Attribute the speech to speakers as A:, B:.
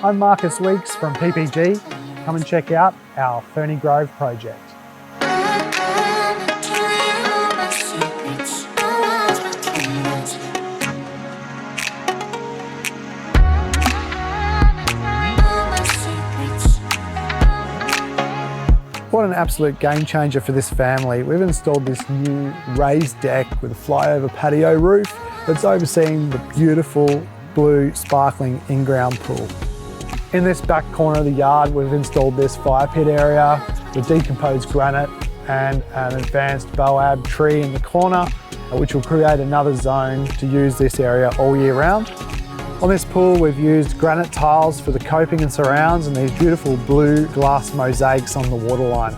A: I'm Marcus Weeks from PPG. Come and check out our Ferny Grove project. What an absolute game changer for this family. We've installed this new raised deck with a flyover patio roof that's overseeing the beautiful blue sparkling in-ground pool. In this back corner of the yard, we've installed this fire pit area with decomposed granite and an advanced boab tree in the corner, which will create another zone to use this area all year round. On this pool, we've used granite tiles for the coping and surrounds and these beautiful blue glass mosaics on the waterline.